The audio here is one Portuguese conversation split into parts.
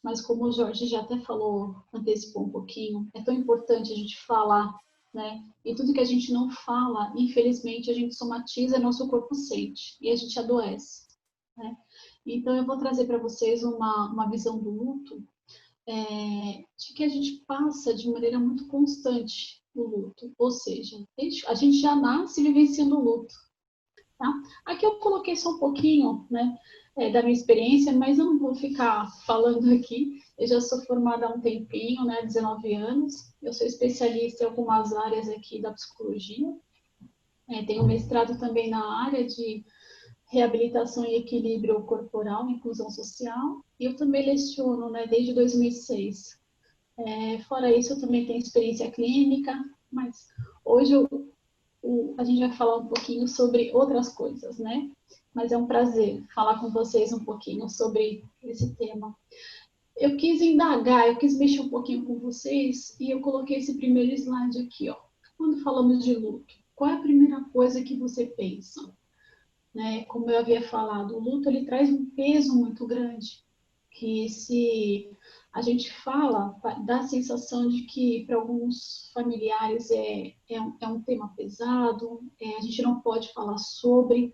mas como o Jorge já até falou, antecipou um pouquinho, é tão importante a gente falar, né? E tudo que a gente não fala, infelizmente, a gente somatiza, nosso corpo sente e a gente adoece, né? Então, eu vou trazer para vocês uma visão do luto, de que a gente passa de maneira muito constante o luto, ou seja, a gente já nasce vivenciando o luto, tá? Aqui eu coloquei só um pouquinho, né, da minha experiência, mas eu não vou ficar falando aqui. Eu já sou formada há um tempinho, né, 19 anos. Eu sou especialista em algumas áreas aqui da psicologia. Tenho mestrado também na área de reabilitação e equilíbrio corporal, inclusão social. E eu também leciono, né, desde 2006. Fora isso, eu também tenho experiência clínica, mas hoje a gente vai falar um pouquinho sobre outras coisas, né? Mas é um prazer falar com vocês um pouquinho sobre esse tema. Eu quis indagar, eu quis mexer um pouquinho com vocês e eu coloquei esse primeiro slide aqui, ó. Quando falamos de luto, qual é a primeira coisa que você pensa? Né? Como eu havia falado, o luto ele traz um peso muito grande, que se a gente fala, dá a sensação de que para alguns familiares é um tema pesado, a gente não pode falar sobre,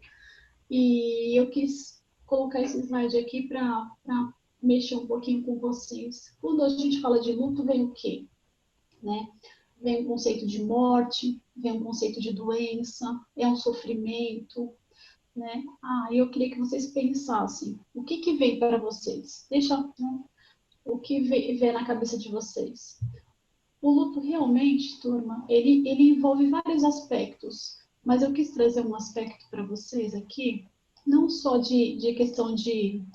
e eu quis colocar esse slide aqui para mexer um pouquinho com vocês. Quando a gente fala de luto, vem o quê? Né? Vem o conceito de morte, vem o conceito de doença, é um sofrimento, né? Eu queria que vocês pensassem, o que que vem para vocês? Deixa, né, o que vem na cabeça de vocês. O luto realmente, turma, ele envolve vários aspectos, mas eu quis trazer um aspecto para vocês aqui, não só de questão de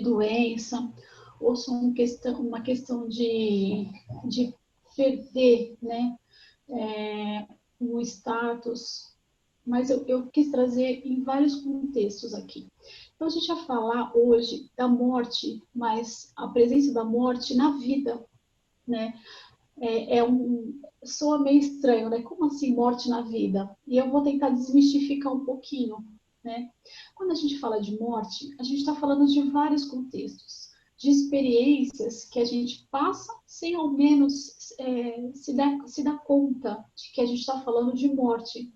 doença, ou só uma questão de perder, né, um status, mas eu quis trazer em vários contextos aqui. Então, a gente vai falar hoje da morte, mas a presença da morte na vida, né? Soa meio estranho, né? Como assim morte na vida? E eu vou tentar desmistificar um pouquinho, né? Quando a gente fala de morte, a gente está falando de vários contextos, de experiências que a gente passa sem ao menos se dar conta de que a gente está falando de morte.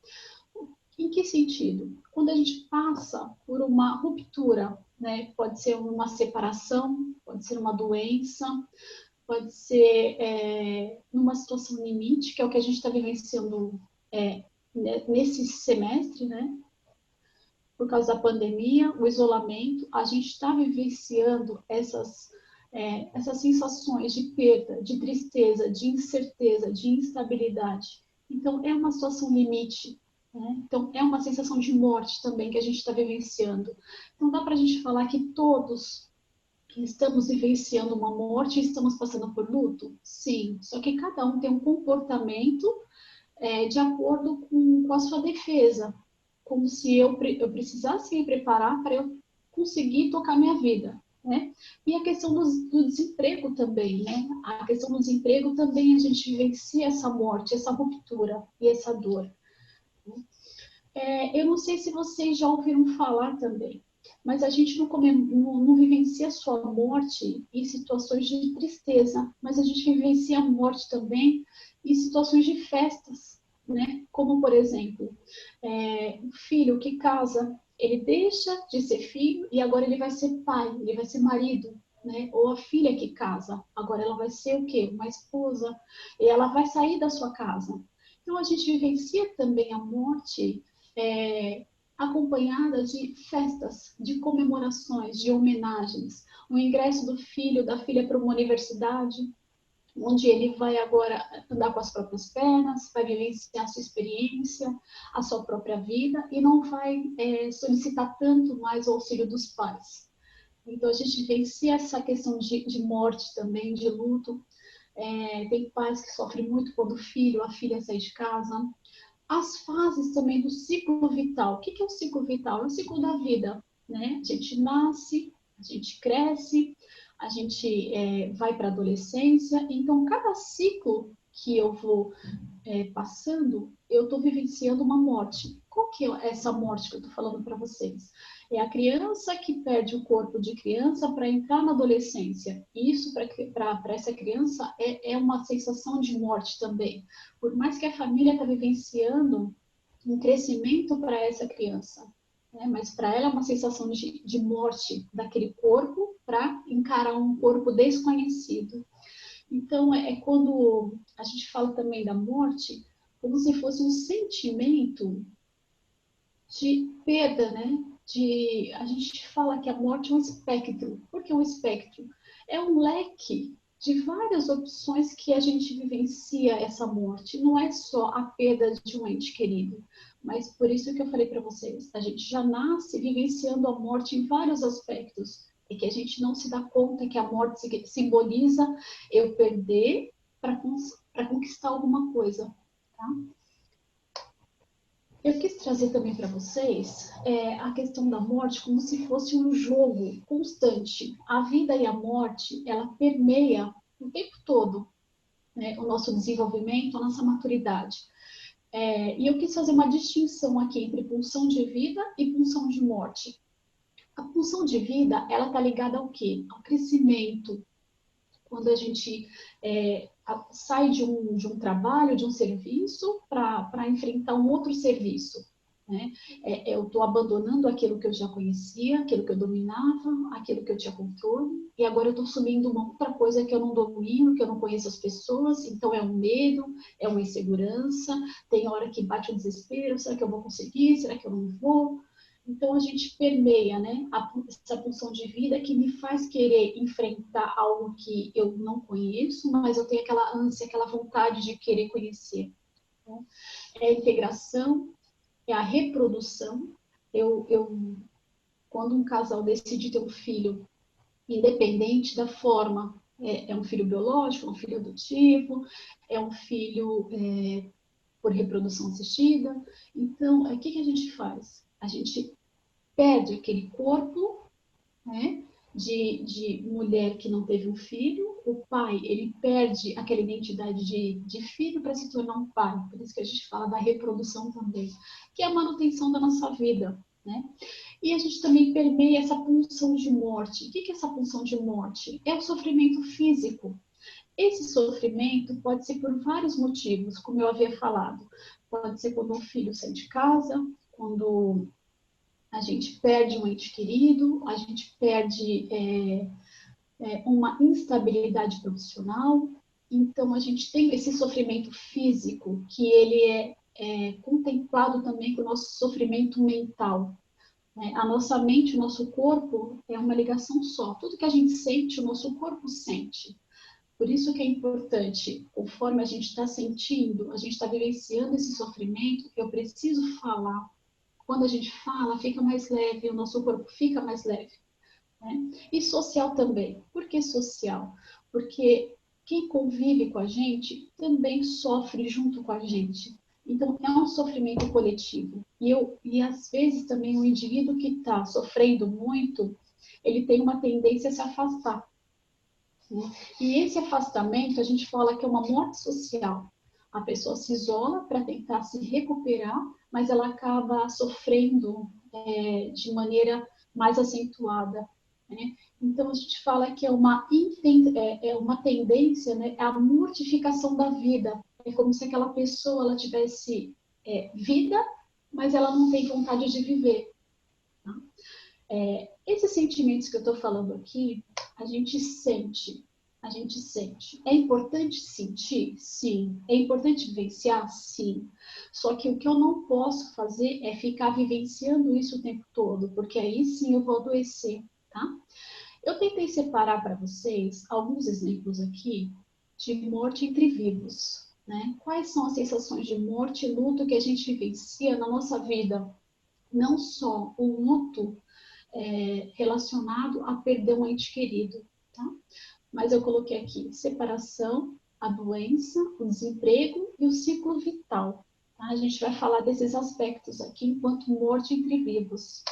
Em que sentido? Quando a gente passa por uma ruptura, né? Pode ser uma separação, pode ser uma doença, pode ser numa situação limite, que é o que a gente está vivenciando nesse semestre, né? Por causa da pandemia, o isolamento, a gente está vivenciando essas sensações de perda, de tristeza, de incerteza, de instabilidade. Então, é uma situação limite, né? Então, é uma sensação de morte também que a gente está vivenciando. Então, dá para a gente falar que todos estamos vivenciando uma morte e estamos passando por luto? Sim, só que cada um tem um comportamento de acordo com a sua defesa, como se eu precisasse me preparar para eu conseguir tocar minha vida, né? E a questão do desemprego também, né? A questão do desemprego também a gente vivencia essa morte, essa ruptura e essa dor. Eu não sei se vocês já ouviram falar também, mas a gente não vivencia só a morte em situações de tristeza, mas a gente vivencia a morte também em situações de festas, né? Como, por exemplo, um filho que casa, ele deixa de ser filho e agora ele vai ser pai, ele vai ser marido, né? Ou a filha que casa, agora ela vai ser o quê? Uma esposa, e ela vai sair da sua casa. Então, a gente vivencia também a morte acompanhada de festas, de comemorações, de homenagens. O ingresso do filho, da filha para uma universidade, onde ele vai agora andar com as próprias pernas, vai vivenciar a sua experiência, a sua própria vida, e não vai solicitar tanto mais o auxílio dos pais. Então, a gente vivencia essa questão de morte também, de luto. Tem pais que sofrem muito quando o filho, a filha sai de casa. As fases também do ciclo vital. O que é o ciclo vital? É o ciclo da vida, né? A gente nasce, a gente cresce, a gente vai para a adolescência. Então, cada ciclo que eu vou passando, eu estou vivenciando uma morte. Qual que é essa morte que eu estou falando para vocês? É a criança que perde o corpo de criança para entrar na adolescência. E isso, para essa criança, é uma sensação de morte também. Por mais que a família está vivenciando um crescimento para essa criança, né? Mas para ela é uma sensação de morte daquele corpo para encarar um corpo desconhecido. Então, é quando a gente fala também da morte, como se fosse um sentimento de perda, né? A gente fala que a morte é um espectro. Por que um espectro? É um leque de várias opções que a gente vivencia essa morte. Não é só a perda de um ente querido, mas por isso que eu falei para vocês, a gente já nasce vivenciando a morte em vários aspectos. E que a gente não se dá conta que a morte simboliza eu perder para conquistar alguma coisa, tá? Eu quis trazer também para vocês a questão da morte como se fosse um jogo constante. A vida e a morte, ela permeia o tempo todo, né, o nosso desenvolvimento, a nossa maturidade. E eu quis fazer uma distinção aqui entre pulsão de vida e pulsão de morte. A pulsão de vida, ela está ligada ao quê? Ao crescimento. Quando a gente sai de um trabalho, de um serviço, para enfrentar um outro serviço. Né? Eu estou abandonando aquilo que eu já conhecia, aquilo que eu dominava, aquilo que eu tinha controle, e agora eu estou assumindo uma outra coisa que eu não domino, que eu não conheço as pessoas, então é um medo, é uma insegurança, tem hora que bate o desespero, será que eu vou conseguir, será que eu não vou? Então a gente permeia, né, essa pulsão de vida que me faz querer enfrentar algo que eu não conheço, mas eu tenho aquela ânsia, aquela vontade de querer conhecer. Né? É a integração, é a reprodução. Quando um casal decide ter um filho, independente da forma, é um filho biológico, é um filho adotivo, é um filho por reprodução assistida. Então, o que a gente faz? A gente perde aquele corpo, né, de mulher que não teve um filho, o pai, ele perde aquela identidade de filho para se tornar um pai, por isso que a gente fala da reprodução também, que é a manutenção da nossa vida, né? E a gente também permeia essa pulsão de morte. O que é essa pulsão de morte? É o sofrimento físico. Esse sofrimento pode ser por vários motivos, como eu havia falado. Pode ser quando um filho sai de casa, quando a gente perde um ente querido, a gente perde uma instabilidade profissional. Então, a gente tem esse sofrimento físico, que ele é contemplado também com o nosso sofrimento mental. Né? A nossa mente, o nosso corpo é uma ligação só. Tudo que a gente sente, o nosso corpo sente. Por isso que é importante, conforme a gente está sentindo, a gente está vivenciando esse sofrimento, eu preciso falar. Quando a gente fala, fica mais leve, o nosso corpo fica mais leve. Né? E social também. Por que social? Porque quem convive com a gente também sofre junto com a gente. Então, é um sofrimento coletivo. E às vezes também o indivíduo que está sofrendo muito, ele tem uma tendência a se afastar. Né? E esse afastamento, a gente fala que é uma morte social. A pessoa se isola para tentar se recuperar, mas ela acaba sofrendo de maneira mais acentuada. Né? Então, a gente fala que é uma tendência, né, à mortificação da vida. É como se aquela pessoa ela tivesse vida, mas ela não tem vontade de viver. Tá? Esses sentimentos que eu estou falando aqui, a gente sente. A gente sente. É importante sentir? Sim. É importante vivenciar? Sim. Só que o que eu não posso fazer é ficar vivenciando isso o tempo todo, porque aí sim eu vou adoecer, tá? Eu tentei separar para vocês alguns exemplos aqui de morte entre vivos, né? Quais são as sensações de morte e luto que a gente vivencia na nossa vida? Não só o luto relacionado a perder um ente querido, tá? Mas eu coloquei aqui separação, a doença, o desemprego e o ciclo vital. Tá? A gente vai falar desses aspectos aqui enquanto morte entre vivos.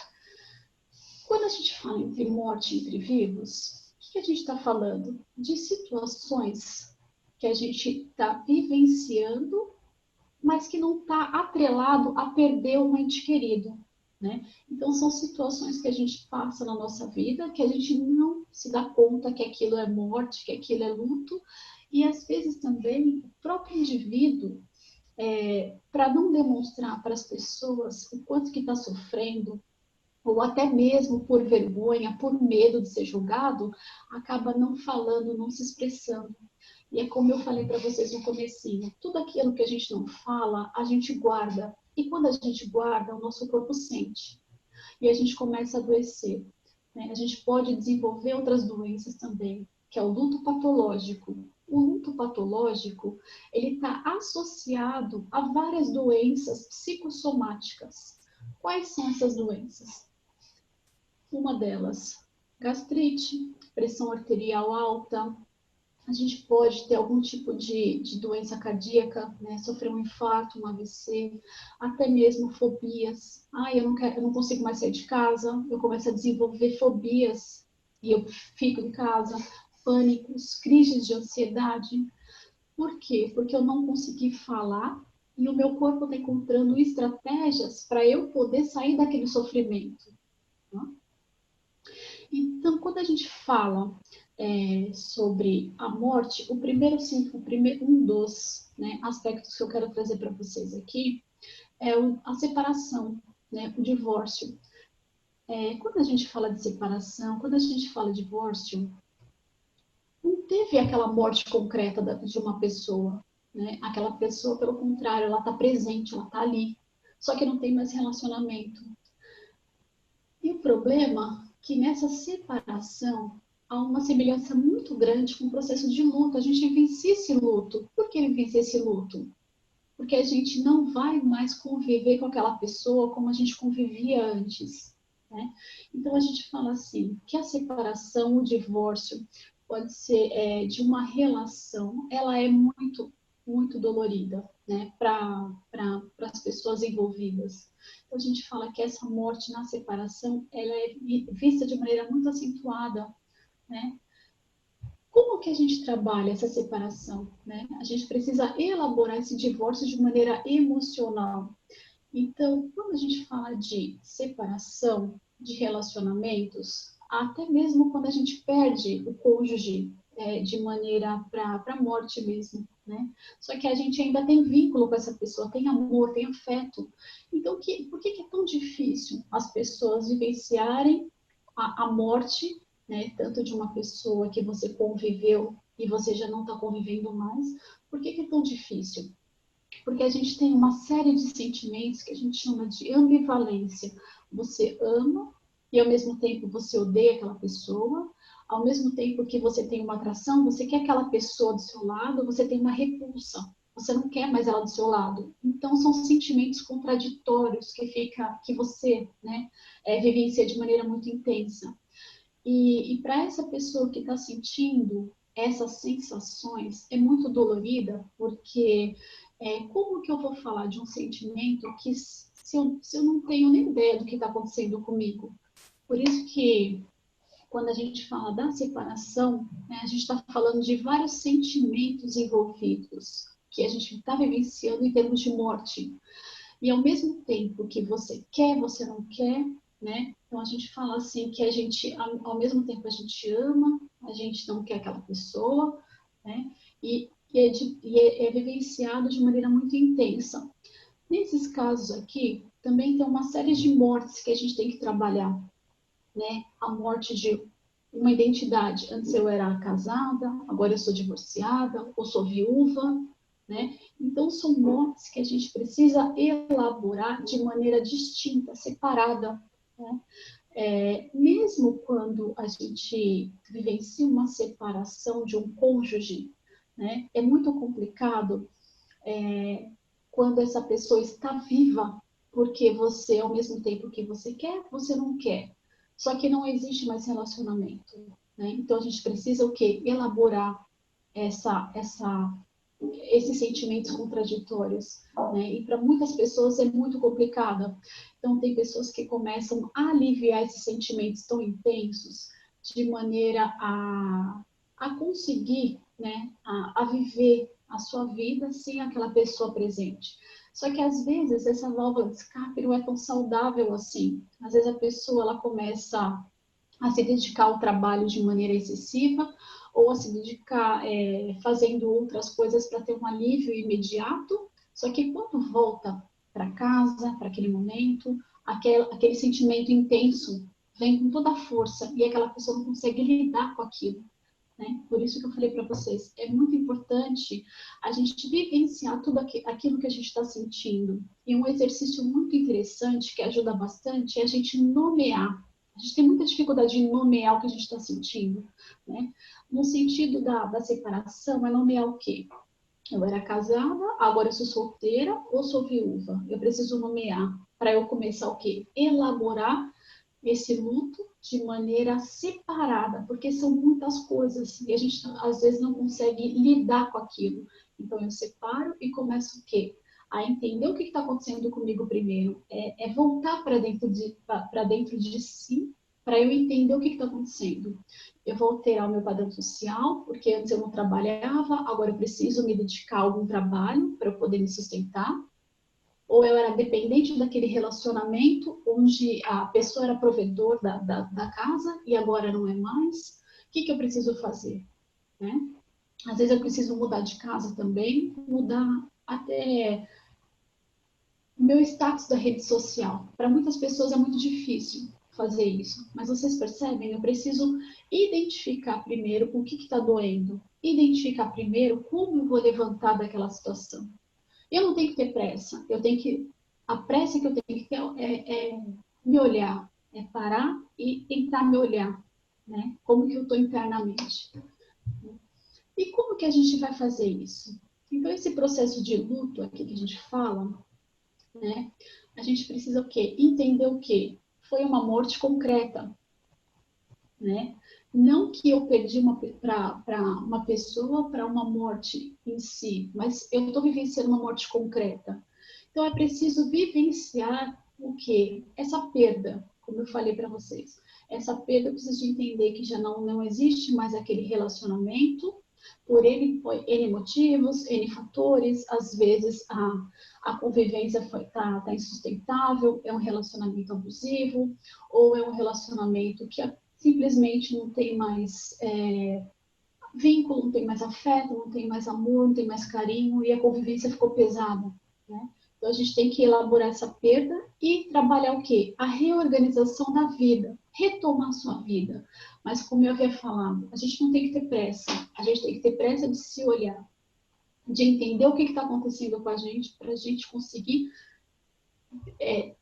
Quando a gente fala entre morte entre vivos, o que a gente está falando? De situações que a gente está vivenciando, mas que não está atrelado a perder um ente querido. né? Então, são situações que a gente passa na nossa vida, que a gente não se dá conta que aquilo é morte, que aquilo é luto, e às vezes também o próprio indivíduo, para não demonstrar para as pessoas o quanto que está sofrendo, ou até mesmo por vergonha, por medo de ser julgado, acaba não falando, não se expressando. E é como eu falei para vocês no comecinho, tudo aquilo que a gente não fala, a gente guarda. E quando a gente guarda, o nosso corpo sente. E a gente começa a adoecer, né? A gente pode desenvolver outras doenças também, que é o luto patológico. O luto patológico, ele está associado a várias doenças psicossomáticas. Quais são essas doenças? Uma delas, gastrite, pressão arterial alta, a gente pode ter algum tipo de doença cardíaca, né? Sofrer um infarto, um AVC, até mesmo fobias. Ah, eu não consigo mais sair de casa, eu começo a desenvolver fobias e eu fico em casa, pânicos, crises de ansiedade. Por quê? Porque eu não consegui falar e o meu corpo está encontrando estratégias para eu poder sair daquele sofrimento. Tá? Então, quando a gente fala sobre a morte, um dos, né, aspectos que eu quero trazer para vocês aqui é a separação, né, o divórcio. Quando a gente fala de separação, quando a gente fala de divórcio, não teve aquela morte concreta de uma pessoa, né? Aquela pessoa, pelo contrário, ela está presente, ela está ali, só que não tem mais relacionamento. E o problema é que nessa separação há uma semelhança muito grande com o processo de luto. A gente vivencia esse luto. Por que vivencia esse luto? Porque a gente não vai mais conviver com aquela pessoa como a gente convivia antes, né? Então a gente fala assim, que a separação, o divórcio, pode ser de uma relação, ela é muito, muito dolorida, né? Para as pessoas envolvidas. Então a gente fala que essa morte na separação, ela é vista de maneira muito acentuada, né? Como que a gente trabalha essa separação, né? A gente precisa elaborar esse divórcio de maneira emocional. Então, quando a gente fala de separação de relacionamentos, até mesmo quando a gente perde o cônjuge de maneira para a morte mesmo, né? Só que a gente ainda tem vínculo com essa pessoa, tem amor, tem afeto. Então, por que é tão difícil as pessoas vivenciarem a morte, né? Tanto de uma pessoa que você conviveu e você já não está convivendo mais? Por que é tão difícil? Porque a gente tem uma série de sentimentos que a gente chama de ambivalência. Você ama e ao mesmo tempo você odeia aquela pessoa, ao mesmo tempo que você tem uma atração, você quer aquela pessoa do seu lado, você tem uma repulsa. Você não quer mais ela do seu lado. Então são sentimentos contraditórios que você, né, vivencia de maneira muito intensa. E para essa pessoa que está sentindo essas sensações, é muito dolorida, porque como que eu vou falar de um sentimento que se eu não tenho nem ideia do que está acontecendo comigo? Por isso que quando a gente fala da separação, né, a gente está falando de vários sentimentos envolvidos que a gente está vivenciando em termos de morte. E ao mesmo tempo que você quer, você não quer, né? Então a gente fala assim que a gente, ao mesmo tempo a gente ama, a gente não quer aquela pessoa, né? E é vivenciado de maneira muito intensa. Nesses casos aqui, também tem uma série de mortes que a gente tem que trabalhar, né? A morte de uma identidade. Antes eu era casada, agora eu sou divorciada, ou sou viúva, né? Então, são mortes que a gente precisa elaborar de maneira distinta, separada, né? Mesmo quando a gente vivencia uma separação de um cônjuge, né? É muito complicado quando essa pessoa está viva, porque você, ao mesmo tempo que você quer, você não quer. Só que não existe mais relacionamento, né? Então, a gente precisa o quê? Elaborar esses sentimentos contraditórios, né? E para muitas pessoas é muito complicado. Então, tem pessoas que começam a aliviar esses sentimentos tão intensos de maneira a conseguir, né? A viver a sua vida sem aquela pessoa presente. Só que às vezes essa válvula de escape não é tão saudável assim. Às vezes a pessoa ela começa a se dedicar ao trabalho de maneira excessiva ou a se dedicar fazendo outras coisas para ter um alívio imediato. Só que quando volta para casa, para aquele momento, aquele sentimento intenso vem com toda a força e aquela pessoa não consegue lidar com aquilo. Né? Por isso que eu falei para vocês, é muito importante a gente vivenciar tudo aquilo que a gente está sentindo. E um exercício muito interessante que ajuda bastante é a gente nomear. A gente tem muita dificuldade em nomear o que a gente está sentindo. Né? No sentido da separação, é nomear o quê? Eu era casada, agora eu sou solteira ou sou viúva. Eu preciso nomear para eu começar o quê? Elaborar esse luto de maneira separada, porque são muitas coisas e a gente às vezes não consegue lidar com aquilo. Então eu separo e começo o quê? A entender o que está acontecendo comigo primeiro. É voltar para dentro de si para eu entender o que está acontecendo. Eu vou alterar o meu padrão social, porque antes eu não trabalhava, agora eu preciso me dedicar a algum trabalho para eu poder me sustentar. Ou eu era dependente daquele relacionamento onde a pessoa era provedor da casa e agora não é mais. O que eu preciso fazer? Né? Às vezes eu preciso mudar de casa também, mudar até o meu status da rede social. Para muitas pessoas é muito difícil fazer isso, mas vocês percebem? Eu preciso identificar primeiro o que está doendo, identificar primeiro como eu vou levantar daquela situação. Eu não tenho que ter pressa, a pressa que eu tenho que ter é me olhar, é parar e tentar me olhar, né? Como que eu estou internamente. E como que a gente vai fazer isso? Então, esse processo de luto aqui que a gente fala, né? A gente precisa o quê? Entender o quê? Foi uma morte concreta, né? Não que eu perdi para uma pessoa, para uma morte em si, mas eu estou vivenciando uma morte concreta. Então é preciso vivenciar o quê? Essa perda, como eu falei para vocês. Essa perda eu preciso de entender que já não existe mais aquele relacionamento, por N motivos, N fatores, às vezes a convivência está insustentável, é um relacionamento abusivo, ou é um relacionamento que simplesmente não tem mais vínculo, não tem mais afeto, não tem mais amor, não tem mais carinho, e a convivência ficou pesada, né? Então a gente tem que elaborar essa perda e trabalhar o quê? A reorganização da vida, retomar a sua vida. Mas como eu havia falado, a gente não tem que ter pressa, a gente tem que ter pressa de se olhar, de entender o que está acontecendo com a gente, para a gente conseguir.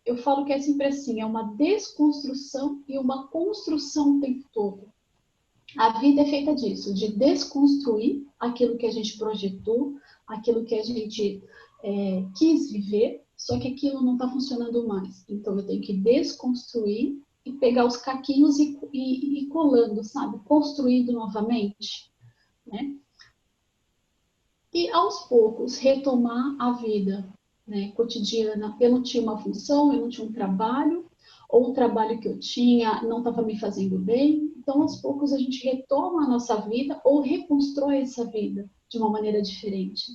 Eu falo que é sempre assim, é uma desconstrução e uma construção o tempo todo. A vida é feita disso, de desconstruir aquilo que a gente projetou, aquilo que a gente quis viver, só que aquilo não está funcionando mais. Então eu tenho que desconstruir e pegar os caquinhos e ir colando, sabe? Construindo novamente, né? E aos poucos retomar a vida, né, cotidiana. Eu não tinha uma função, eu não tinha um trabalho, ou o trabalho que eu tinha não estava me fazendo bem. Então, aos poucos, a gente retoma a nossa vida ou reconstrói essa vida de uma maneira diferente.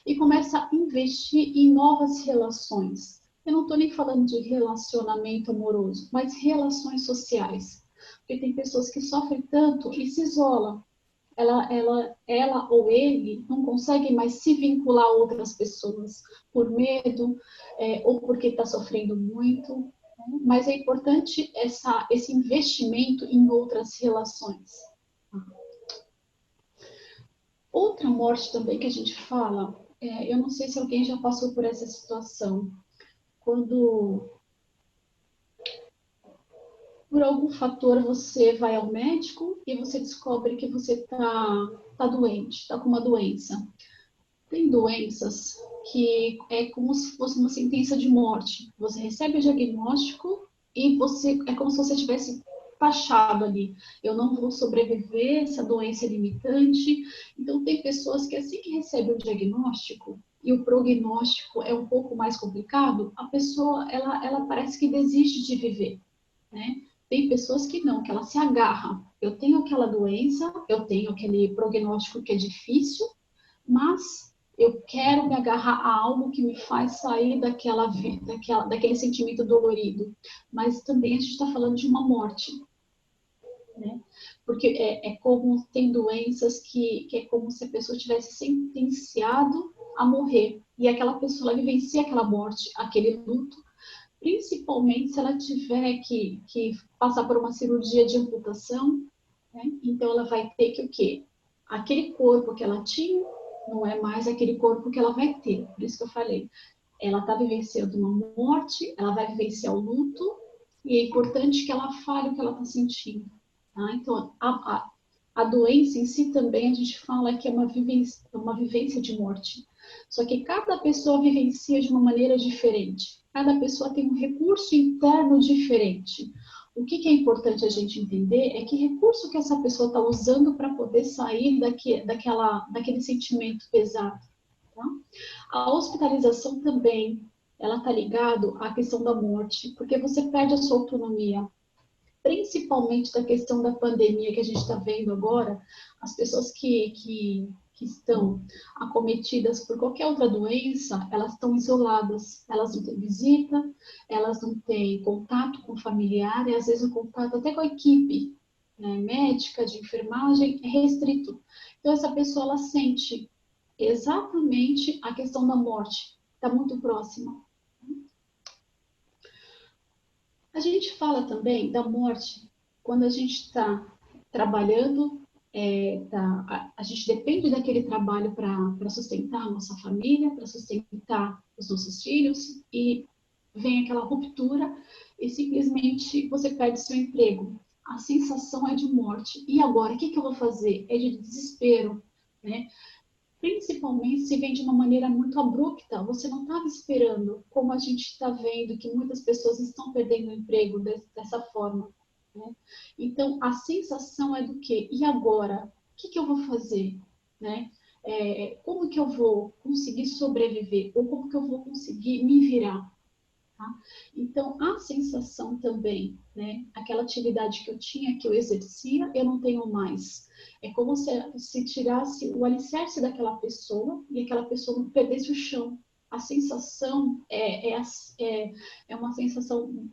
E começa a investir em novas relações. Eu não estou nem falando de relacionamento amoroso, mas relações sociais. Porque tem pessoas que sofrem tanto e se isolam. Ela ou ele não consegue mais se vincular a outras pessoas por medo ou porque está sofrendo muito. Né? Mas é importante esse investimento em outras relações. Outra morte também que a gente fala, eu não sei se alguém já passou por essa situação, quando por algum fator você vai ao médico e você descobre que você tá doente, está com uma doença. Tem doenças que é como se fosse uma sentença de morte. Você recebe o diagnóstico e é como se você tivesse taxado ali. Eu não vou sobreviver, essa doença é limitante. Então, tem pessoas que assim que recebem o diagnóstico e o prognóstico é um pouco mais complicado, a pessoa, ela parece que desiste de viver, né? Tem pessoas que não, que ela se agarra. Eu tenho aquela doença, eu tenho aquele prognóstico que é difícil, mas Eu quero me agarrar a algo que me faz sair daquele sentimento dolorido. Mas também a gente está falando de uma morte, né? Porque é como tem doenças que é como se a pessoa tivesse sentenciado a morrer. E aquela pessoa ela vivencia aquela morte, aquele luto, principalmente se ela tiver que passar por uma cirurgia de amputação, né? Então ela vai ter que o quê? Aquele corpo que ela tinha não é mais aquele corpo que ela vai ter. Por isso que eu falei, ela está vivenciando uma morte, ela vai vivenciar o luto, e é importante que ela fale o que ela está sentindo. Tá? Então, a doença em si também a gente fala que é uma vivência de morte. Só que cada pessoa vivencia de uma maneira diferente. Cada pessoa tem um recurso interno diferente. O que é importante a gente entender é que recurso que essa pessoa está usando para poder sair daquele sentimento pesado. Tá? A hospitalização também, ela está ligado à questão da morte, porque você perde a sua autonomia, principalmente da questão da pandemia que a gente está vendo agora, as pessoas que estão acometidas por qualquer outra doença, elas estão isoladas, elas não têm visita, elas não têm contato com o familiar, e às vezes o contato até com a equipe, né, médica, de enfermagem, é restrito. Então essa pessoa, ela sente exatamente a questão da morte, está muito próxima. A gente fala também da morte quando a gente está trabalhando, a gente depende daquele trabalho para sustentar a nossa família, para sustentar os nossos filhos, e vem aquela ruptura e simplesmente você perde seu emprego. A sensação é de morte. E agora, o que eu vou fazer? É de desespero, né? Principalmente se vem de uma maneira muito abrupta, você não estava esperando, como a gente está vendo que muitas pessoas estão perdendo o emprego dessa forma. Né? Então, a sensação é do quê? E agora? O que eu vou fazer? Né? Como que eu vou conseguir sobreviver? Ou como que eu vou conseguir me virar? Tá? Então, a sensação também, né? Aquela atividade que eu tinha, que eu exercia, eu não tenho mais. É como se tirasse o alicerce daquela pessoa e aquela pessoa não perdesse o chão. A sensação é uma sensação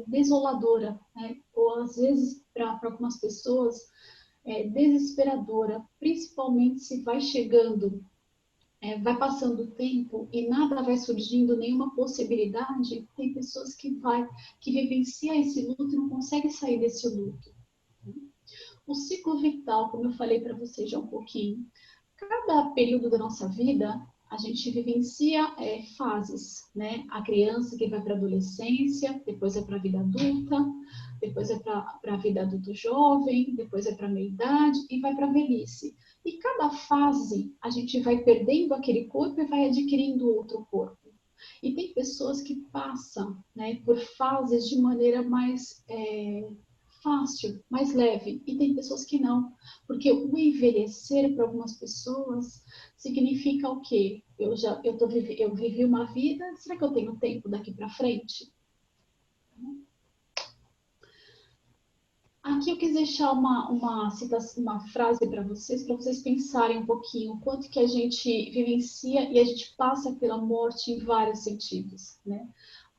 desoladora, né? Ou às vezes, para algumas pessoas, desesperadora, principalmente se vai chegando vai passando o tempo e nada vai surgindo, nenhuma possibilidade, tem pessoas que vivenciam esse luto e não conseguem sair desse luto. O ciclo vital, como eu falei para vocês já um pouquinho, cada período da nossa vida, a gente vivencia fases, né? A criança que vai para a adolescência, depois é para a vida adulta, depois é para a vida adulto jovem, depois é para a meia-idade e vai para a velhice. E cada fase a gente vai perdendo aquele corpo e vai adquirindo outro corpo. E tem pessoas que passam, né, por fases de maneira mais fácil, mais leve, e tem pessoas que não, porque o envelhecer para algumas pessoas significa o quê? Eu vivi uma vida, será que eu tenho tempo daqui para frente? Aqui eu quis deixar uma frase para vocês pensarem um pouquinho o quanto que a gente vivencia e a gente passa pela morte em vários sentidos, né?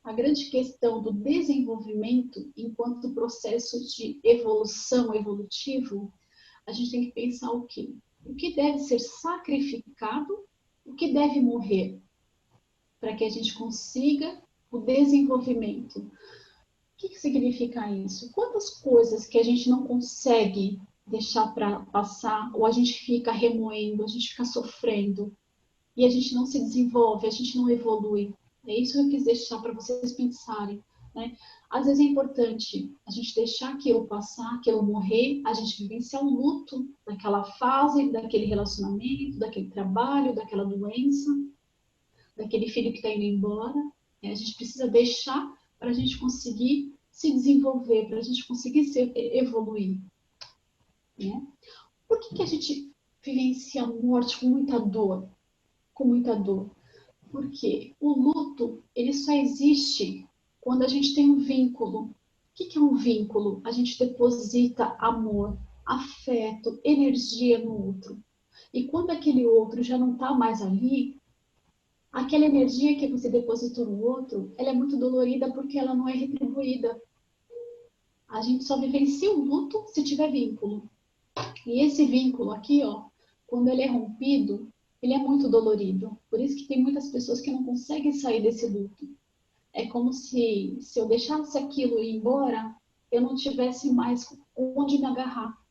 A grande questão do desenvolvimento enquanto processo de evolução, evolutivo, a gente tem que pensar o quê? O que deve ser sacrificado, o que deve morrer, para que a gente consiga o desenvolvimento. O que significa isso? Quantas coisas que a gente não consegue deixar para passar, ou a gente fica remoendo, a gente fica sofrendo, e a gente não se desenvolve, a gente não evolui. É isso que eu quis deixar para vocês pensarem, né? Às vezes é importante a gente deixar aquilo passar, aquilo morrer, a gente vivenciar um luto daquela fase, daquele relacionamento, daquele trabalho, daquela doença, daquele filho que está indo embora. Né? A gente precisa deixar para a gente conseguir se desenvolver, para a gente conseguir evoluir. Né? Por que a gente vivencia a morte com muita dor? Com muita dor? Porque o luto, ele só existe quando a gente tem um vínculo. O que é um vínculo? A gente deposita amor, afeto, energia no outro. E quando aquele outro já não está mais ali, aquela energia que você depositou no outro, ela é muito dolorida porque ela não é retribuída. A gente só vivencia o luto se tiver vínculo. E esse vínculo aqui, ó, quando ele é rompido, ele é muito dolorido. Por isso que tem muitas pessoas que não conseguem sair desse luto. É como se eu deixasse aquilo ir embora, eu não tivesse mais onde me agarrar.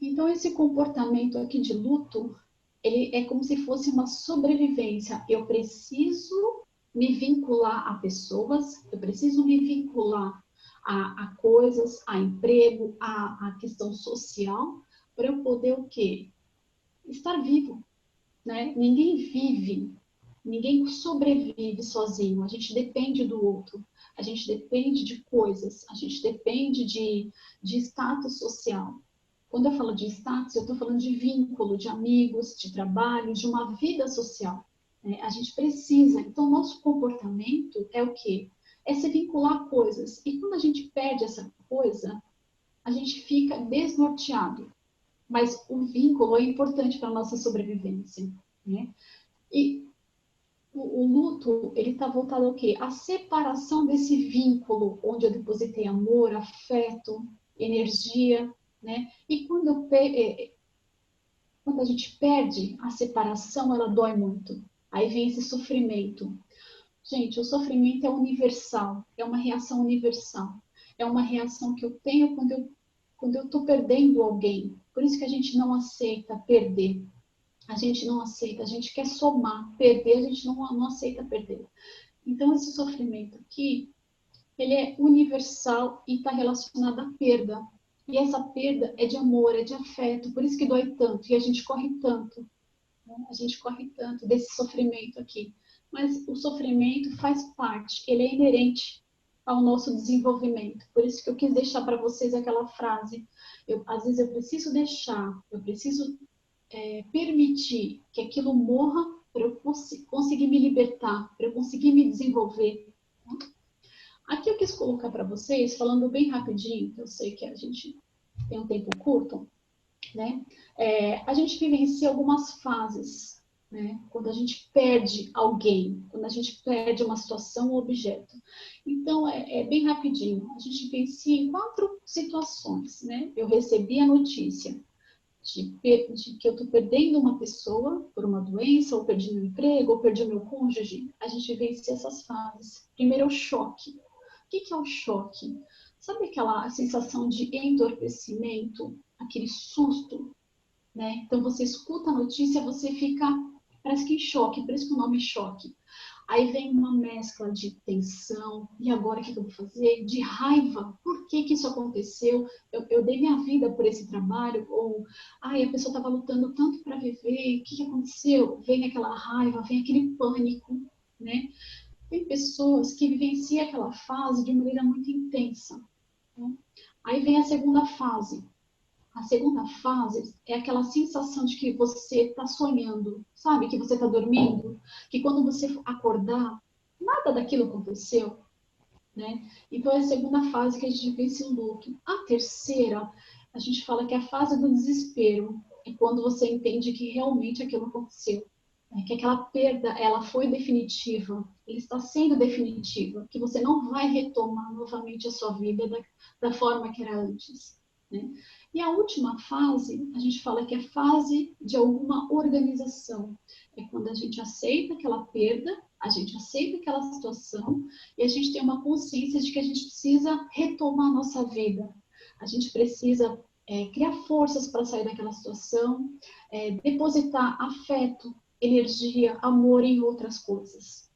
Então, esse comportamento aqui de luto, ele é como se fosse uma sobrevivência. Eu preciso me vincular a pessoas, eu preciso me vincular a coisas, a emprego, a questão social, para eu poder o quê? Estar vivo, né? Ninguém vive, ninguém sobrevive sozinho. A gente depende do outro, a gente depende de coisas, a gente depende de status social. Quando eu falo de status, eu estou falando de vínculo, de amigos, de trabalho, de uma vida social. Né? A gente precisa. Então, nosso comportamento é o quê? É se vincular a coisas. E quando a gente perde essa coisa, a gente fica desnorteado. Mas o vínculo é importante para a nossa sobrevivência. Né? E o luto, ele está voltado ao quê? A separação desse vínculo, onde eu depositei amor, afeto, energia, né? E quando a gente perde a separação, ela dói muito. Aí vem esse sofrimento. Gente, o sofrimento é universal, é uma reação universal. É uma reação que eu tenho quando eu estou perdendo alguém. Por isso que a gente não aceita perder. A gente não aceita, a gente quer somar. Perder, a gente não aceita perder. Então, esse sofrimento aqui, ele é universal e está relacionado à perda. E essa perda é de amor, é de afeto, por isso que dói tanto e a gente corre tanto, né? A gente corre tanto desse sofrimento aqui. Mas o sofrimento faz parte, ele é inerente ao nosso desenvolvimento. Por isso que eu quis deixar para vocês aquela frase. Às vezes eu preciso deixar, eu preciso permitir que aquilo morra para eu conseguir me libertar, para eu conseguir me desenvolver. Aqui eu quis colocar para vocês, falando bem rapidinho, que eu sei que a gente tem um tempo curto, né? A gente vivencia algumas fases, né? Quando a gente perde alguém, quando a gente perde uma situação ou objeto. Então, é bem rapidinho. A gente vivencia em 4 situações, né? Eu recebi a notícia de que eu estou perdendo uma pessoa por uma doença, ou perdi meu emprego, ou perdi meu cônjuge. A gente vivencia essas fases. Primeiro é o choque. O que é o choque? Sabe aquela sensação de entorpecimento, aquele susto, né? Então você escuta a notícia, você fica, parece que em choque, por isso que o nome é choque. Aí vem uma mescla de tensão, e agora o que eu vou fazer? De raiva, por que isso aconteceu? Eu dei minha vida por esse trabalho, ou ai, a pessoa estava lutando tanto para viver, o que aconteceu? Vem aquela raiva, vem aquele pânico, né? Tem pessoas que vivenciam aquela fase de maneira muito intensa. Né? Aí vem a segunda fase. A segunda fase é aquela sensação de que você está sonhando, sabe? Que você está dormindo, que quando você acordar, nada daquilo aconteceu, né? Então é a segunda fase que a gente vê esse luto. A terceira, a gente fala que é a fase do desespero, é quando você entende que realmente aquilo aconteceu, né? Que aquela perda, ela foi definitiva, ela está sendo definitiva, que você não vai retomar novamente a sua vida da forma que era antes, né? E a última fase, a gente fala que é a fase de alguma organização. É quando a gente aceita aquela perda, a gente aceita aquela situação e a gente tem uma consciência de que a gente precisa retomar a nossa vida. A gente precisa criar forças para sair daquela situação, depositar afeto, energia, amor em outras coisas.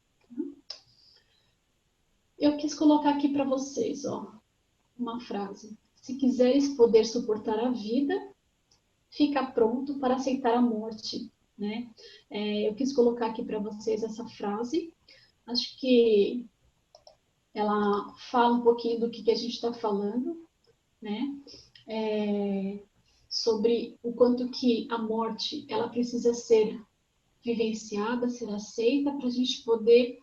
Eu quis colocar aqui para vocês, ó, uma frase. Se quiseres poder suportar a vida, fica pronto para aceitar a morte, né? Eu quis colocar aqui para vocês essa frase. Acho que ela fala um pouquinho do que a gente está falando, né? Sobre o quanto que a morte ela precisa ser vivenciada, ser aceita para a gente poder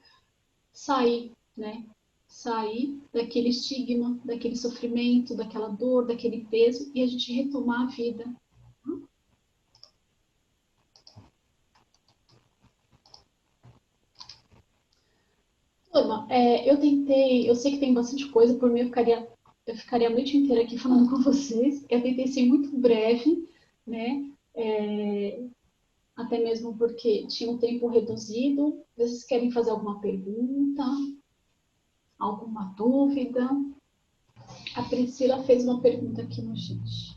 sair, né? Sair daquele estigma, daquele sofrimento, daquela dor, daquele peso e a gente retomar a vida. Turma, eu sei que tem bastante coisa, por mim eu ficaria a noite inteira aqui falando com vocês. Eu tentei ser muito breve, né? Até mesmo porque tinha um tempo reduzido. Vocês querem fazer alguma pergunta, alguma dúvida? A Priscila fez uma pergunta aqui no chat.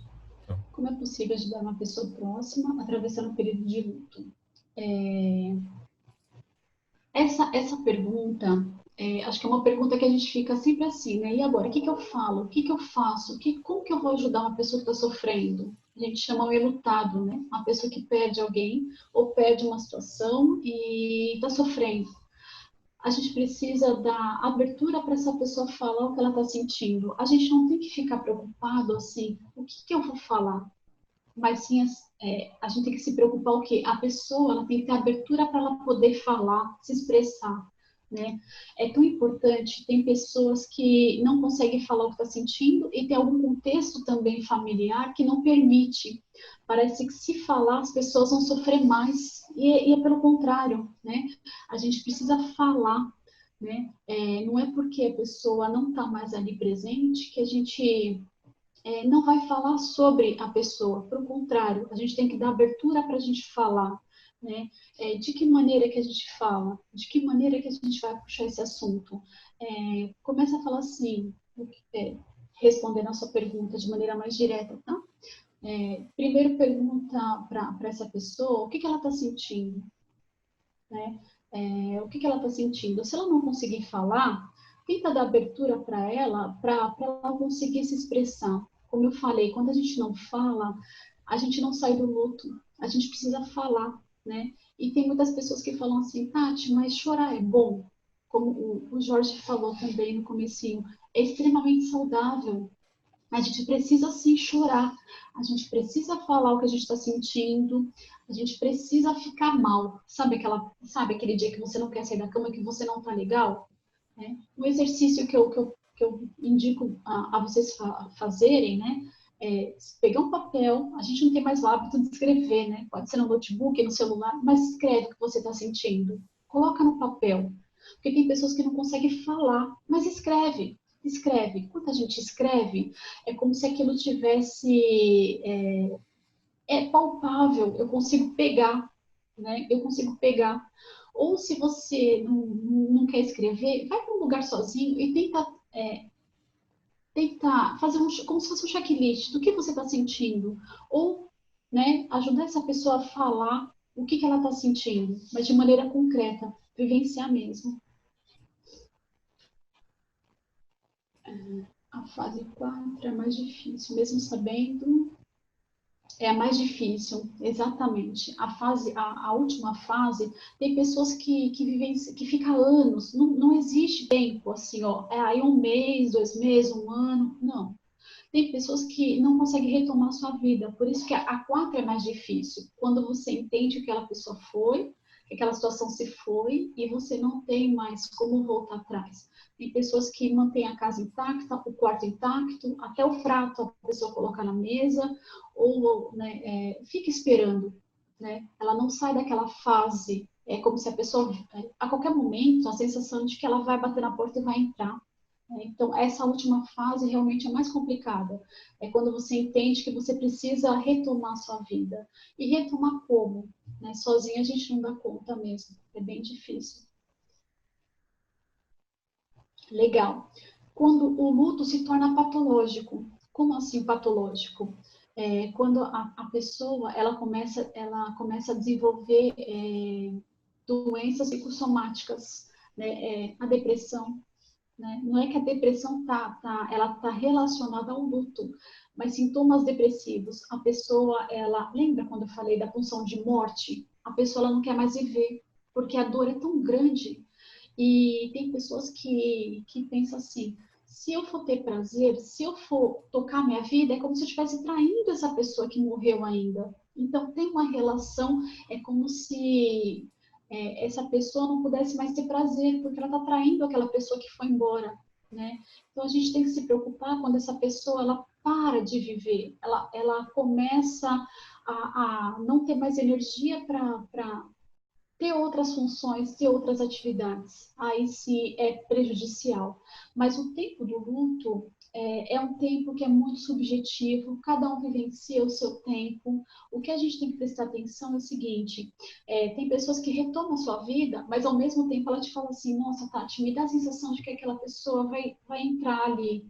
Como é possível ajudar uma pessoa próxima atravessando um período de luto? Essa pergunta, acho que é uma pergunta que a gente fica sempre assim, né? E agora, o que que eu falo? O que que eu faço? Como que eu vou ajudar uma pessoa que está sofrendo? A gente chama o enlutado, né? Uma pessoa que perde alguém ou perde uma situação e está sofrendo. A gente precisa dar abertura para essa pessoa falar o que ela está sentindo. A gente não tem que ficar preocupado assim, o que que eu vou falar? Mas sim, a gente tem que se preocupar o quê? A pessoa ela tem que ter abertura para ela poder falar, se expressar, né? É tão importante, tem pessoas que não conseguem falar o que está sentindo e tem algum contexto também familiar que não permite. Parece que se falar as pessoas vão sofrer mais e é pelo contrário, né? A gente precisa falar, né? Não é porque a pessoa não está mais ali presente que a gente não vai falar sobre a pessoa, pelo contrário, a gente tem que dar abertura para a gente falar, né? De que maneira que a gente fala? De que maneira que a gente vai puxar esse assunto? Começa a falar assim, respondendo a sua pergunta de maneira mais direta, tá? Primeiro pergunta para essa pessoa o que que ela está sentindo, né? O que que ela está sentindo? Se ela não conseguir falar, tenta dar abertura para ela conseguir se expressar. Como eu falei, quando a gente não fala, a gente não sai do luto. A gente precisa falar, né? E tem muitas pessoas que falam assim, Tati, mas chorar é bom. Como o Jorge falou também no comecinho, é extremamente saudável. A gente precisa sim chorar, a gente precisa falar o que a gente está sentindo, a gente precisa ficar mal. Sabe aquele dia que você não quer sair da cama, que você não está legal? Né? Um exercício que eu indico a vocês fazerem, né? Pegar um papel, a gente não tem mais o hábito de escrever, né? Pode ser no notebook, no celular, mas escreve o que você está sentindo. Coloca no papel. Porque tem pessoas que não conseguem falar, mas escreve. Escreve. Quando a gente escreve, é como se aquilo tivesse. Palpável, eu consigo pegar, né? Eu consigo pegar. Ou se você não quer escrever, vai para um lugar sozinho e tenta fazer como se fosse um checklist do que você está sentindo. Ou, né, ajudar essa pessoa a falar o que ela está sentindo, mas de maneira concreta, vivenciar mesmo. A fase 4 é mais difícil, mesmo sabendo. É a mais difícil, exatamente. A última fase, tem pessoas que vivem, que ficam anos, não existe tempo assim, ó, aí um mês, 2 meses, um ano, não. Tem pessoas que não conseguem retomar a sua vida, por isso que a 4 é mais difícil. Quando você entende que aquela pessoa foi, que aquela situação se foi e você não tem mais como voltar atrás. Tem pessoas que mantêm a casa intacta, o quarto intacto, até o prato a pessoa coloca na mesa, ou né, fica esperando. Né? Ela não sai daquela fase, é como se a pessoa, a qualquer momento, a sensação de que ela vai bater na porta e vai entrar. Então, essa última fase realmente é mais complicada. É quando você entende que você precisa retomar a sua vida. E retomar como? Né? Sozinha a gente não dá conta mesmo. É bem difícil. Legal. Quando o luto se torna patológico. Como assim patológico? Quando a pessoa ela começa a desenvolver doenças psicossomáticas, né? A depressão, né? Não é que a depressão ela tá relacionada ao luto, mas sintomas depressivos. A pessoa, ela lembra quando eu falei da pulsão de morte? A pessoa ela não quer mais viver, porque a dor é tão grande. E tem pessoas que pensam assim: se eu for ter prazer, se eu for tocar minha vida, é como se eu estivesse traindo essa pessoa que morreu ainda. Então tem uma relação, é como se essa pessoa não pudesse mais ter prazer, porque ela está traindo aquela pessoa que foi embora, né? Então a gente tem que se preocupar quando essa pessoa ela para de viver, ela começa a não ter mais energia ter outras funções, ter outras atividades. Aí sim é prejudicial. Mas o tempo do luto é um tempo que é muito subjetivo, cada um vivencia o seu tempo. O que a gente tem que prestar atenção é o seguinte, tem pessoas que retomam a sua vida, mas ao mesmo tempo ela te fala assim, nossa, Tati, me dá a sensação de que aquela pessoa vai entrar ali,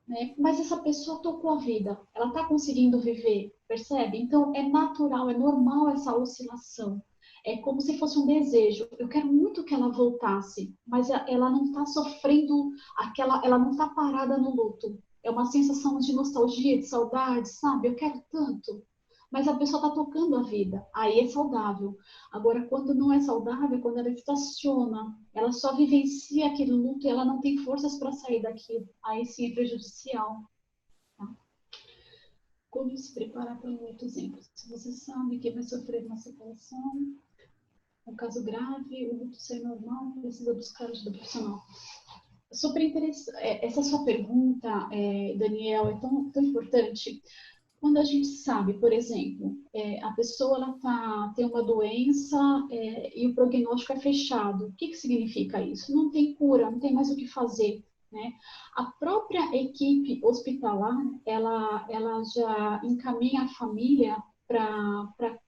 né? Mas essa pessoa tocou a vida, ela está conseguindo viver, percebe? Então é natural, é normal essa oscilação. É como se fosse um desejo. Eu quero muito que ela voltasse, mas ela não está sofrendo ela não está parada no luto. É uma sensação de nostalgia, de saudade, sabe? Eu quero tanto. Mas a pessoa está tocando a vida, aí é saudável. Agora, quando não é saudável, quando ela estaciona, ela só vivencia aquele luto e ela não tem forças para sair daquilo, aí sim é prejudicial. Tá? Como se preparar para um outro exemplo? Se você sabe que vai sofrer uma separação, um caso grave, o luto ser normal, precisa buscar ajuda profissional. Super interessante. Essa sua pergunta, Daniel, é tão importante. Quando a gente sabe, por exemplo, a pessoa tem uma doença e o prognóstico é fechado, o que significa isso? Não tem cura, não tem mais o que fazer, né? A própria equipe hospitalar, ela já encaminha a família para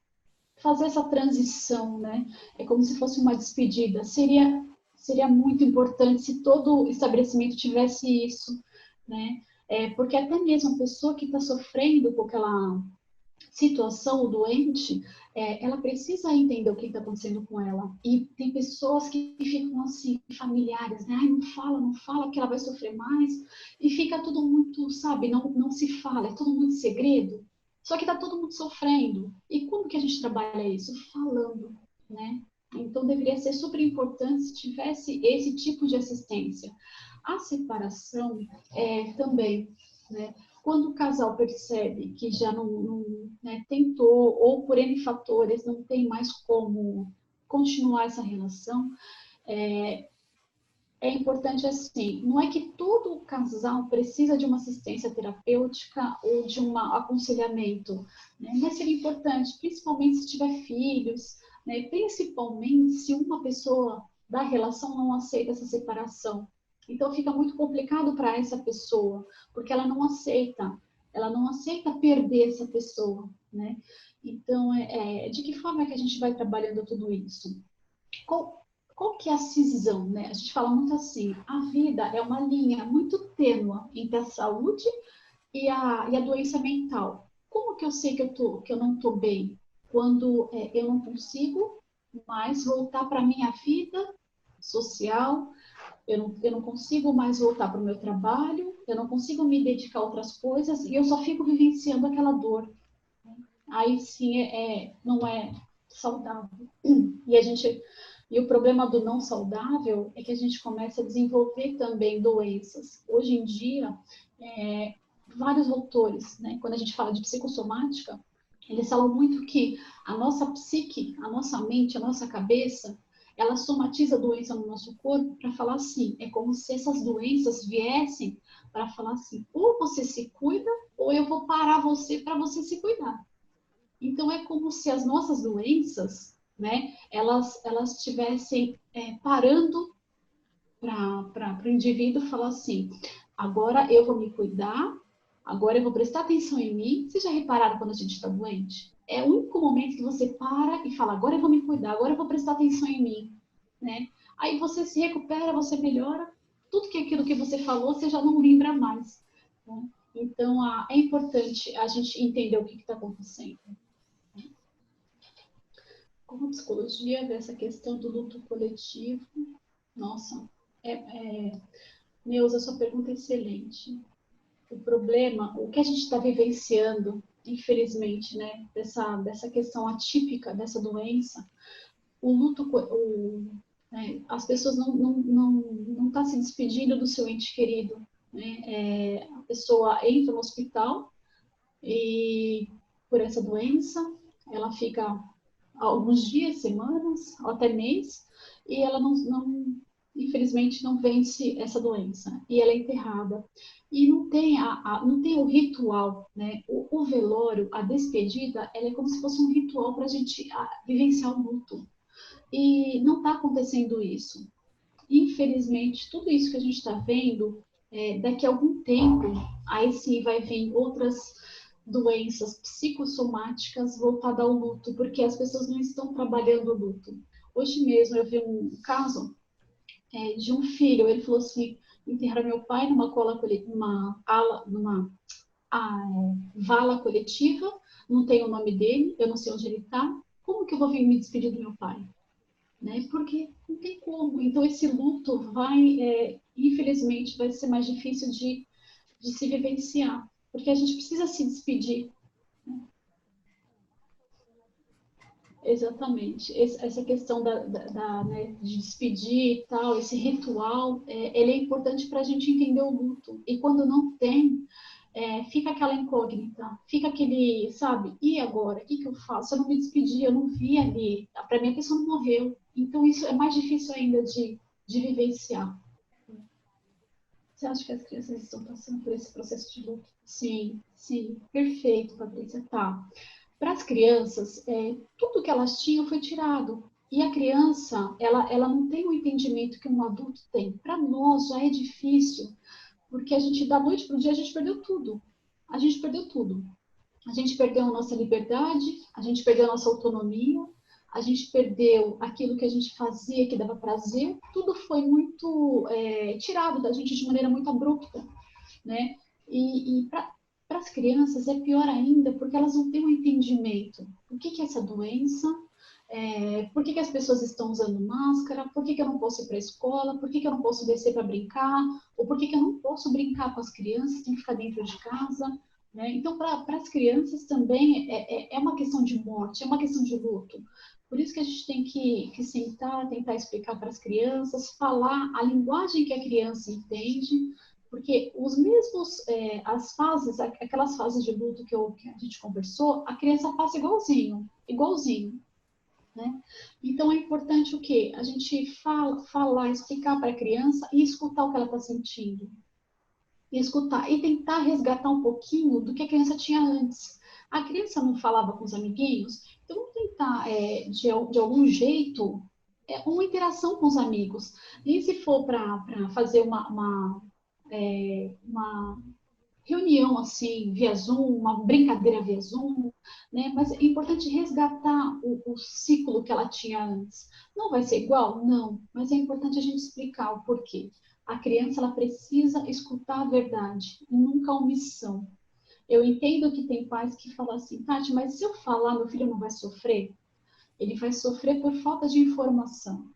fazer essa transição, né? É como se fosse uma despedida. Seria muito importante se todo estabelecimento tivesse isso, né? Porque até mesmo a pessoa que está sofrendo com aquela situação, o doente, ela precisa entender o que está acontecendo com ela. E tem pessoas que ficam assim, familiares, né? Ai, não fala que ela vai sofrer mais. E fica tudo muito, sabe, não se fala, é tudo muito segredo. Só que está todo mundo sofrendo. E como que a gente trabalha isso? Falando, né? Então, deveria ser super importante se tivesse esse tipo de assistência. A separação também, né? Quando o casal percebe que já não né, tentou, ou por N fatores não tem mais como continuar essa relação, é importante assim, não é que todo casal precisa de uma assistência terapêutica ou de um aconselhamento, né? Mas seria importante, principalmente se tiver filhos, né? Principalmente se uma pessoa da relação não aceita essa separação. Então fica muito complicado para essa pessoa, porque ela não aceita perder essa pessoa, né? Então, de que forma é que a gente vai trabalhando tudo isso? Qual que é a cisão, né? A gente fala muito assim, a vida é uma linha muito tênue entre a saúde e a doença mental. Como que eu sei que eu não estou bem? Quando eu não consigo mais voltar para a minha vida social, eu não consigo mais voltar para o meu trabalho, eu não consigo me dedicar a outras coisas e eu só fico vivenciando aquela dor. Aí sim não é saudável. E o problema do não saudável é que a gente começa a desenvolver também doenças. Hoje em dia, vários autores, né, quando a gente fala de psicossomática, eles falam muito que a nossa psique, a nossa mente, a nossa cabeça, ela somatiza a doença no nosso corpo para falar assim, é como se essas doenças viessem para falar assim, ou você se cuida, ou eu vou parar você para você se cuidar. Então, é como se as nossas doenças, né, elas estivessem parando para o indivíduo falar assim, agora eu vou me cuidar, agora eu vou prestar atenção em mim. Vocês já repararam quando a gente está doente? É o único momento que você para e fala, agora eu vou me cuidar, agora eu vou prestar atenção em mim, né? Aí você se recupera, você melhora, tudo que aquilo que você falou, você já não lembra mais, né? Então, é importante a gente entender o que está acontecendo. Como a psicologia vê essa questão do luto coletivo? Nossa, Neuza, sua pergunta é excelente. O problema, o que a gente está vivenciando, infelizmente, né, dessa questão atípica dessa doença, o luto, né, as pessoas não tá se despedindo do seu ente querido, né? A pessoa entra no hospital e por essa doença, ela fica alguns dias, semanas, ou até mês, e ela infelizmente não vence essa doença e ela é enterrada e não tem não tem o ritual, né? O velório, a despedida, ela é como se fosse um ritual para a gente vivenciar o luto. E não está acontecendo isso. Infelizmente, tudo isso que a gente está vendo, daqui a algum tempo, aí sim vai vir outras doenças psicossomáticas voltadas ao luto, porque as pessoas não estão trabalhando o luto. Hoje mesmo eu vi um caso de um filho, ele falou assim, enterrar meu pai vala coletiva, não tem o nome dele, eu não sei onde ele está, como que eu vou vir me despedir do meu pai? Né? Porque não tem como. Então, esse luto infelizmente, vai ser mais difícil de se vivenciar, porque a gente precisa se despedir. Exatamente. Essa questão né, de despedir e tal, esse ritual, ele é importante para a gente entender o luto. E quando não tem, fica aquela incógnita, fica aquele, sabe, e agora? O que eu faço? Eu não me despedi, eu não vi ali. Para mim, a pessoa não morreu. Então, isso é mais difícil ainda de vivenciar. Você acha que as crianças estão passando por esse processo de luto? Sim, sim. Perfeito, Patrícia. Tá. Para as crianças, tudo que elas tinham foi tirado. E a criança, ela não tem o entendimento que um adulto tem. Para nós já é difícil, porque a gente, da noite para o dia, a gente perdeu tudo. A gente perdeu tudo. A gente perdeu a nossa liberdade, a gente perdeu a nossa autonomia, a gente perdeu aquilo que a gente fazia, que dava prazer. Tudo foi muito tirado da gente de maneira muito abrupta, né? E para as crianças é pior ainda, porque elas não têm um entendimento. O que é essa doença? Por que as pessoas estão usando máscara? Por que eu não posso ir para a escola? Por que eu não posso descer para brincar? Ou por que eu não posso brincar com as crianças? Tem que ficar dentro de casa? Né? Então, para as crianças também é uma questão de morte, é uma questão de luto. Por isso que a gente tem que sentar, tentar explicar para as crianças, falar a linguagem que a criança entende, porque os mesmos, as fases, aquelas fases de luto que a gente conversou, a criança passa igualzinho, igualzinho. Né? Então é importante o quê? A gente falar, explicar para a criança e escutar o que ela está sentindo. E escutar e tentar resgatar um pouquinho do que a criança tinha antes. A criança não falava com os amiguinhos, então vamos tentar, de algum jeito, uma interação com os amigos. E se for para fazer uma reunião assim, via Zoom, uma brincadeira via Zoom, né? Mas é importante resgatar o ciclo que ela tinha antes. Não vai ser igual? Não, mas é importante a gente explicar o porquê. A criança ela precisa escutar a verdade, e nunca a omissão. Eu entendo que tem pais que falam assim, Tati, mas se eu falar, meu filho não vai sofrer? Ele vai sofrer por falta de informação.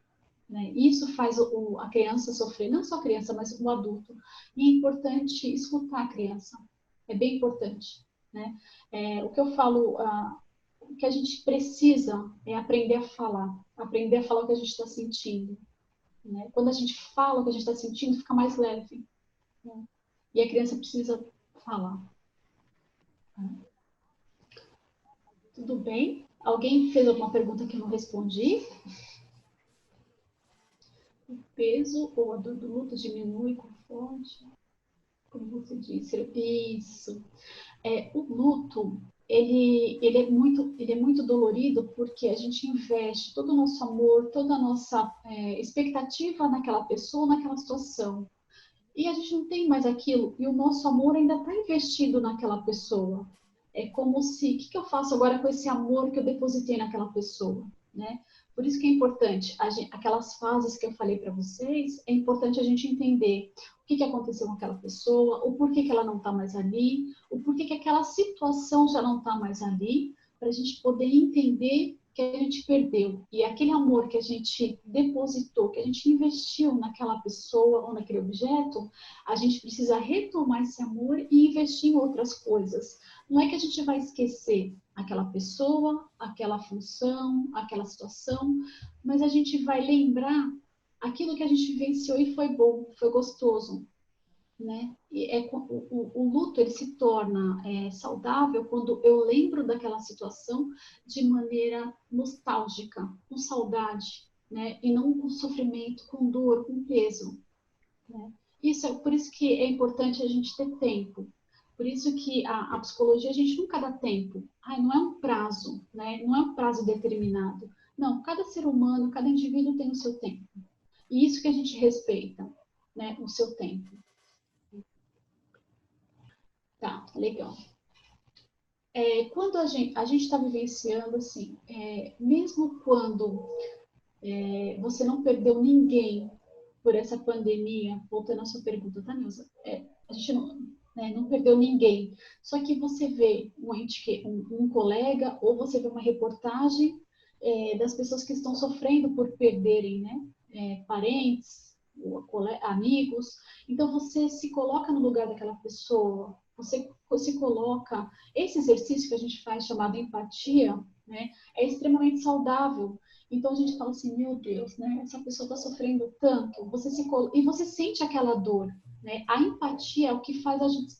Né? Isso faz a criança sofrer, não só a criança, mas o adulto. E é importante escutar a criança, é bem importante. Né? O que eu falo, o que a gente precisa é aprender a falar o que a gente está sentindo. Né? Quando a gente fala o que a gente está sentindo, fica mais leve. Né? E a criança precisa falar. Tudo bem? Alguém fez alguma pergunta que eu não respondi? O peso ou a dor do luto diminui conforme como você disse, isso. O luto, ele é muito dolorido porque a gente investe todo o nosso amor, toda a nossa expectativa naquela pessoa, naquela situação. E a gente não tem mais aquilo, e o nosso amor ainda está investido naquela pessoa. É como se, o que eu faço agora com esse amor que eu depositei naquela pessoa, né? Por isso que é importante, aquelas fases que eu falei para vocês, é importante a gente entender o que aconteceu com aquela pessoa, o porquê que ela não está mais ali, o porquê que aquela situação já não está mais ali, para a gente poder entender que a gente perdeu. E aquele amor que a gente depositou, que a gente investiu naquela pessoa ou naquele objeto, a gente precisa retomar esse amor e investir em outras coisas. Não é que a gente vai esquecer aquela pessoa, aquela função, aquela situação, mas a gente vai lembrar aquilo que a gente vivenciou e foi bom, foi gostoso. Né? O luto ele se torna saudável quando eu lembro daquela situação de maneira nostálgica, com saudade, né? E não com sofrimento, com dor, com peso. Né? Por isso que é importante a gente ter tempo. Por isso que a psicologia a gente nunca dá tempo. Não é um prazo, né? Não é um prazo determinado. Não, cada ser humano, cada indivíduo tem o seu tempo. E isso que a gente respeita, né? O seu tempo. Tá, legal. Quando a gente está vivenciando assim, mesmo quando você não perdeu ninguém por essa pandemia, voltando à sua pergunta, tá, Nilza? A gente não, né, não perdeu ninguém. Só que você vê um colega ou você vê uma reportagem das pessoas que estão sofrendo por perderem, né, parentes, amigos. Então você se coloca no lugar daquela pessoa. Você se coloca. Esse exercício que a gente faz chamado empatia, né, é extremamente saudável. Então a gente fala assim, meu Deus, né? Essa pessoa está sofrendo tanto, e você sente aquela dor, né? A empatia é o que faz a gente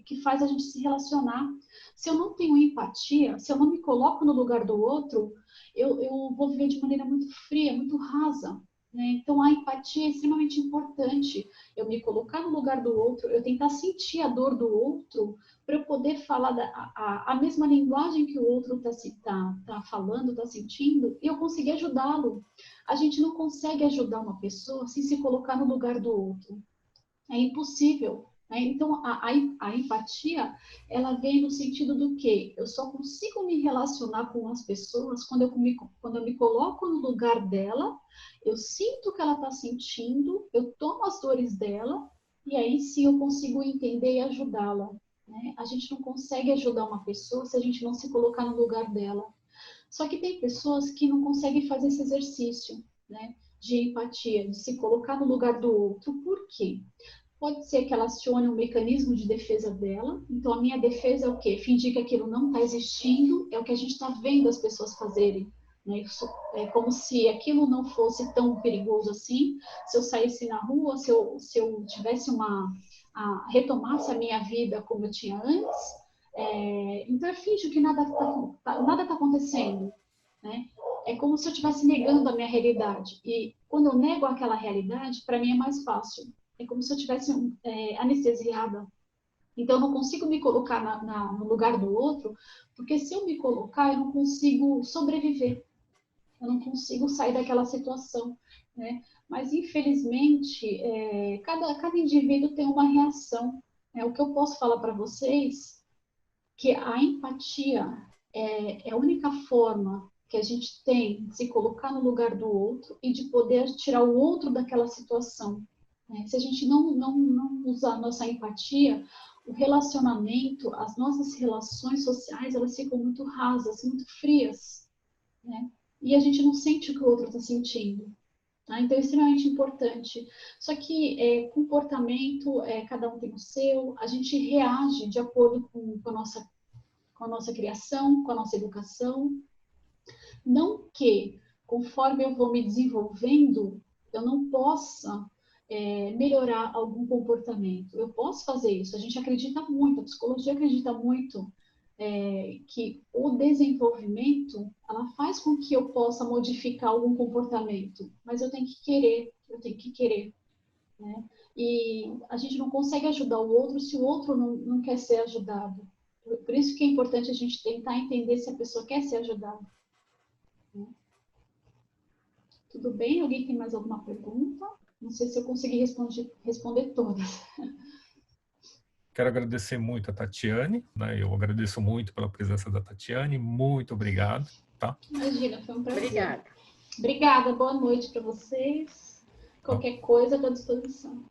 que faz a gente se relacionar. Se eu não tenho empatia, se eu não me coloco no lugar do outro, eu vou viver de maneira muito fria, muito rasa. Né? Então a empatia é extremamente importante. Eu me colocar no lugar do outro, eu tentar sentir a dor do outro para eu poder falar a mesma linguagem que o outro tá falando, está sentindo, e eu conseguir ajudá-lo. A gente não consegue ajudar uma pessoa sem se colocar no lugar do outro. É impossível. Né? Então, a empatia, ela vem no sentido do que eu só consigo me relacionar com as pessoas quando eu me coloco no lugar dela, eu sinto o que ela está sentindo, eu tomo as dores dela, e aí sim eu consigo entender e ajudá-la. Né? A gente não consegue ajudar uma pessoa se a gente não se colocar no lugar dela. Só que tem pessoas que não conseguem fazer esse exercício, né? De empatia, de se colocar no lugar do outro. Por quê? Pode ser que ela acione um mecanismo de defesa dela. Então, a minha defesa é o quê? Fingir que aquilo não está existindo, é o que a gente está vendo as pessoas fazerem. Né? É como se aquilo não fosse tão perigoso assim. Se eu saísse na rua, se eu tivesse retomasse a minha vida como eu tinha antes, então eu finjo que nada tá acontecendo. Né? É como se eu estivesse negando a minha realidade. E quando eu nego aquela realidade, para mim é mais fácil. É como se eu tivesse anestesiada. Então, eu não consigo me colocar no lugar do outro, porque se eu me colocar, eu não consigo sobreviver. Eu não consigo sair daquela situação. Né? Mas, infelizmente, cada indivíduo tem uma reação. O que eu posso falar para vocês que a empatia é a única forma que a gente tem de se colocar no lugar do outro e de poder tirar o outro daquela situação. Né? Se a gente não usar a nossa empatia, o relacionamento, as nossas relações sociais, elas ficam muito rasas, muito frias. Né? E a gente não sente o que o outro está sentindo. Tá? Então, é extremamente importante. Só que comportamento, cada um tem o seu, a gente reage de acordo com a nossa criação, com a nossa educação. Não que, conforme eu vou me desenvolvendo, eu não possa melhorar algum comportamento. Eu posso fazer isso. A gente acredita muito, a psicologia acredita muito que o desenvolvimento, ela faz com que eu possa modificar algum comportamento, mas eu tenho que querer, eu tenho que querer. Né? E a gente não consegue ajudar o outro se o outro não quer ser ajudado. Por isso que é importante a gente tentar entender se a pessoa quer ser ajudada. Né? Tudo bem? Alguém tem mais alguma pergunta? Não sei se eu consegui responder todas. Quero agradecer muito a Tatiane, né? Eu agradeço muito pela presença da Tatiane. Muito obrigado, tá? Imagina, foi um prazer. Obrigada. Obrigada, boa noite para vocês. Tá. Qualquer coisa, estou à disposição.